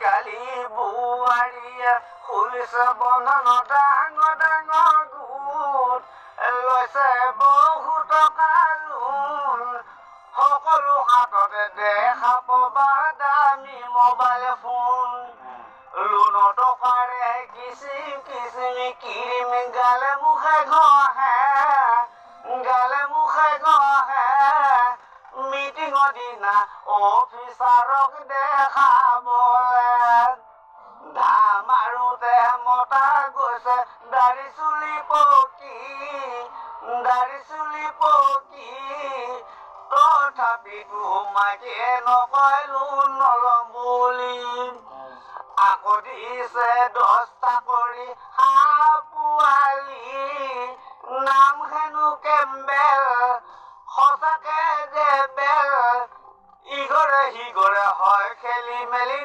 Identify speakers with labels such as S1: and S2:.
S1: আজিকালি বোৱাৰীয়ে খুলিছে বন্ধন ডাঙৰ ডাঙৰ গোট লৈছে বহু টকা লোন সকলো হাততে দেখা পাবা দামী মোবাইল ফোন লোনৰ টকাৰে কিচিম কিচিমি কিৰিম গালে মুখে ঘঁহে মিটিঙৰ দিনা অফিচাৰক দেখাবলে ধামাৰোতে মতা গৈছে দাড়ি চুলি পকি তথাপিতো মাইকীয়ে নকয় লোন নলম বুলি আকৌ দিছে 10টা কৰি হাঁহ পোৱালি নাম হেনো কেম্বেল সঁচাকে যে বেল ইঘৰে সিঘৰে হয় খেলি মেলি